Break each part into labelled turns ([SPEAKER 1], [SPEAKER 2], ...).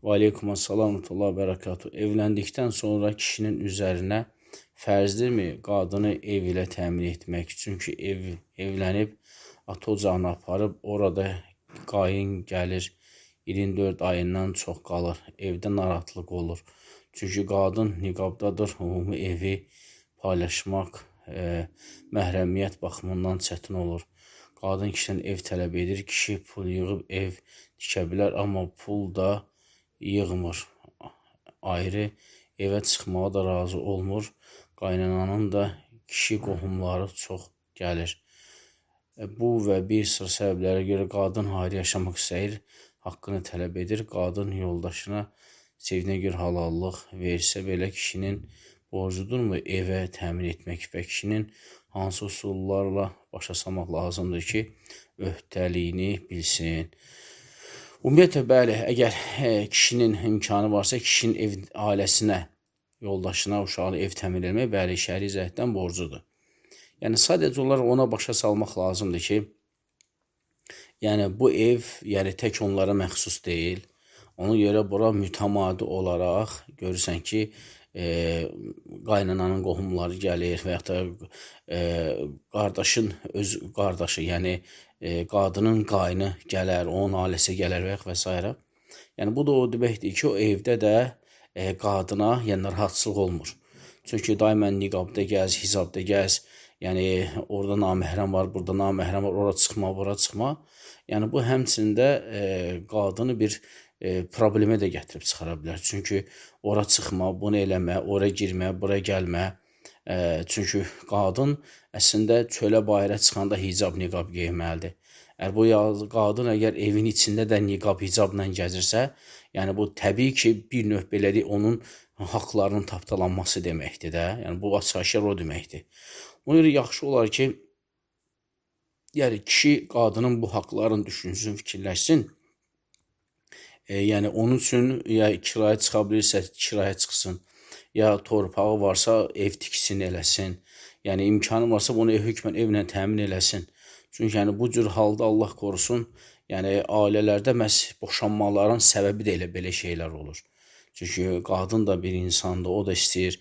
[SPEAKER 1] Və aleykümselam və rahmetullah və bərəkatuhu. Evləndikdən sonra kişinin üzərinə fərzdirmi qadını ev ilə təmin etmək? Çünki evlənib ata ocağına aparıb, orada qayın gəlir, 24 ayından çox qalır, evdə narahatlıq olur. Çünki qadın niqabdadır, ümumi evi paylaşmaq məhrəmiyyət baxımından çətin olur. Qadın kişidən ev tələb edir, kişi pul yığıb ev tikə bilər, amma pul da yığmır. Ayrı evə çıxmağa da razı olmur. Qaynananın da kişi qohumları çox gəlir. Bu və bir sıra səbəblərə görə qadın ayrı yaşamaq istəyir, haqqını tələb edir. Qadın yoldaşına sevdiyinə görə halallıq versə belə kişinin borcudurmu evə təmin etmək və kişinin hansı üsullarla başa salmaq lazımdır ki, öhdəliyini bilsin. Ümumiyyətlə, bəli, əgər kişinin imkanı varsa, kişinin ev ailəsinə, yoldaşına, uşağına ev təmin etmək, bəli, şəri cəhətdən borcudur. Yəni, sadəcə olaraq ona başa salmaq lazımdır ki, yəni, bu ev tək onlara məxsus deyil. Ona görə bura mütəmadi olaraq görürsən ki, qaynananın qohumları gəlir və yaxud da qardaşın öz qardaşı, yəni qadının qayını gələr, onun ailəsi gələr və s. Yəni, bu da o deməkdir ki, o evdə də qadına rahatçılıq olmur. Çünki daimən niqabda gəz, hicabda gəz, yəni orada naməhrəm var, burada naməhrəm var, ora çıxma, bura çıxma. Yəni, bu həmçində qadını bir problemə də gətirib çıxara bilər. Çünki ora çıxma, bunu eləmə, ora girmə, bura gəlmə. Çünki qadın əslində çölə bayıra çıxanda hicab, niqab geyməlidir. Bu qadın əgər evin içində də niqab, hicabla gəzirsə, yəni bu təbii ki, bir növ belədir, onun haqlarının tapdalanması deməkdir də. Yəni bu açıq-aşkar o deməkdir. Ona görə yaxşı olar ki, yəni kişi qadının bu haqlarını düşünsün, fikirləşsin. Yəni onun üçün ya kirayə çıxa bilirsə kirayə çıxsın, ya torpağı varsa ev tiksin, eləsin. Yəni imkanı varsa bunu hökmən evlə təmin eləsin. Çünki yəni bu cür halda Allah qorusun, yəni ailələrdə məhz boşanmaların səbəbi də elə belə şeylər olur. Çünki qadın da bir insandır, o da istəyir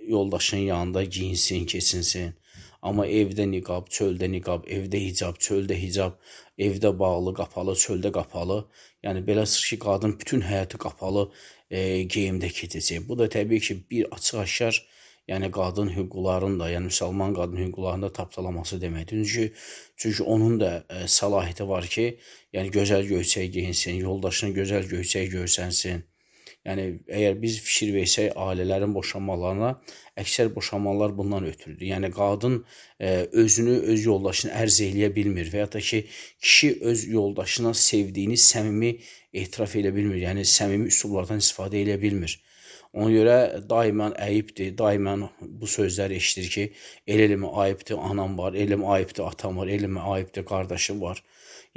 [SPEAKER 1] yoldaşın yanında giyinsin, keçinsin. Amma evdə niqab, çöldə niqab, evdə hicab, çöldə hicab, evdə bağlı, qapalı, çöldə qapalı. Yəni belə çıxır ki, qadın bütün həyatı qapalı geyimdə keçəcək. Bu da təbii ki, bir açıq-aşkar yəni qadın hüquqlarının da, yəni müsəlman qadın hüquqlarını da tapdalaması deməkdir. Çünki onun da səlahiyyəti var ki, yəni gözəl göyçək geyinsin, yoldaşına gözəl göyçək görsənsin. Yəni, əgər biz fikir versək ailələrin boşanmalarına, əksər boşanmalar bundan ötürüdür. Yəni, qadın özünü, öz yoldaşını ərz eləyə bilmir və ya da ki, kişi öz yoldaşına sevdiyini səmimi etiraf elə bilmir, yəni səmimi üsullardan istifadə elə bilmir. Ona görə daimən əyibdir, daimən bu sözləri eşidir ki, eləmi ayıbdır, anam var, eləmi ayıbdır, atam var, eləmi ayıbdır, qardaşım var.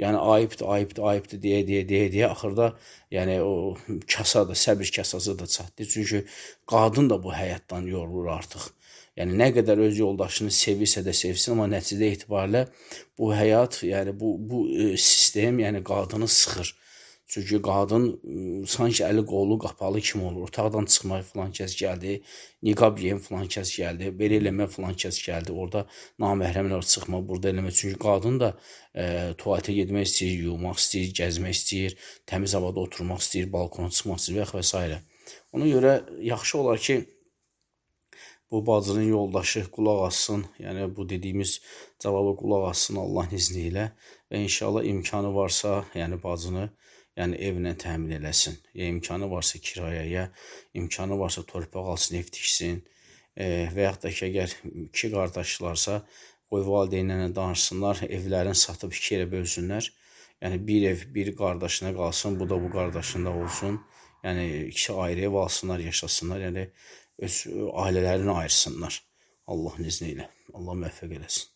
[SPEAKER 1] Yəni, ayıbdır, deyə, axırda yəni, o kasadır, səbir kasası da çatdır. Çünki qadın da bu həyatdan yorulur artıq. Yəni, nə qədər öz yoldaşını sevirsə də sevsin, amma nəticədə etibarilə bu həyat, yəni bu sistem yəni qadını sıxır. Çünki qadın sanki əli qolu qapalı kimi olur. Otaqdan çıxmaq filan kəs gəldi, niqab yeyən filan kəs gəldi, belə eləmə filan kəs gəldi. Orada naməhrəmlər çıxma, burada eləmə. Çünki qadın da tualetə getmək istəyir, yuymaq istəyir, gəzmək istəyir, təmiz havada oturmaq istəyir, balkona çıxmaq istəyir və s. Ona görə yaxşı olar ki, bu bacının yoldaşı qulaq assın, yəni bu dediyimiz cavaba qulaq assın Allahın izni ilə və inşallah imkanı varsa, yəni bacını evlə təmin eləsin. Ya imkanı varsa kirayəyə, imkanı varsa torpaq alsın, ev tiksin və yaxud da ki, əgər iki qardaşlarsa, qoy valideynlərlə danışsınlar, evlərini satıb iki yerə bölsünlər. Yəni bir ev bir qardaşına qalsın, bu da bu qardaşında olsun. Yəni iki ayrı ev alsınlar, yaşasınlar, yəni öz ailələrini ayırsınlar Allahın izni ilə. Allah müvəffəq eləsin.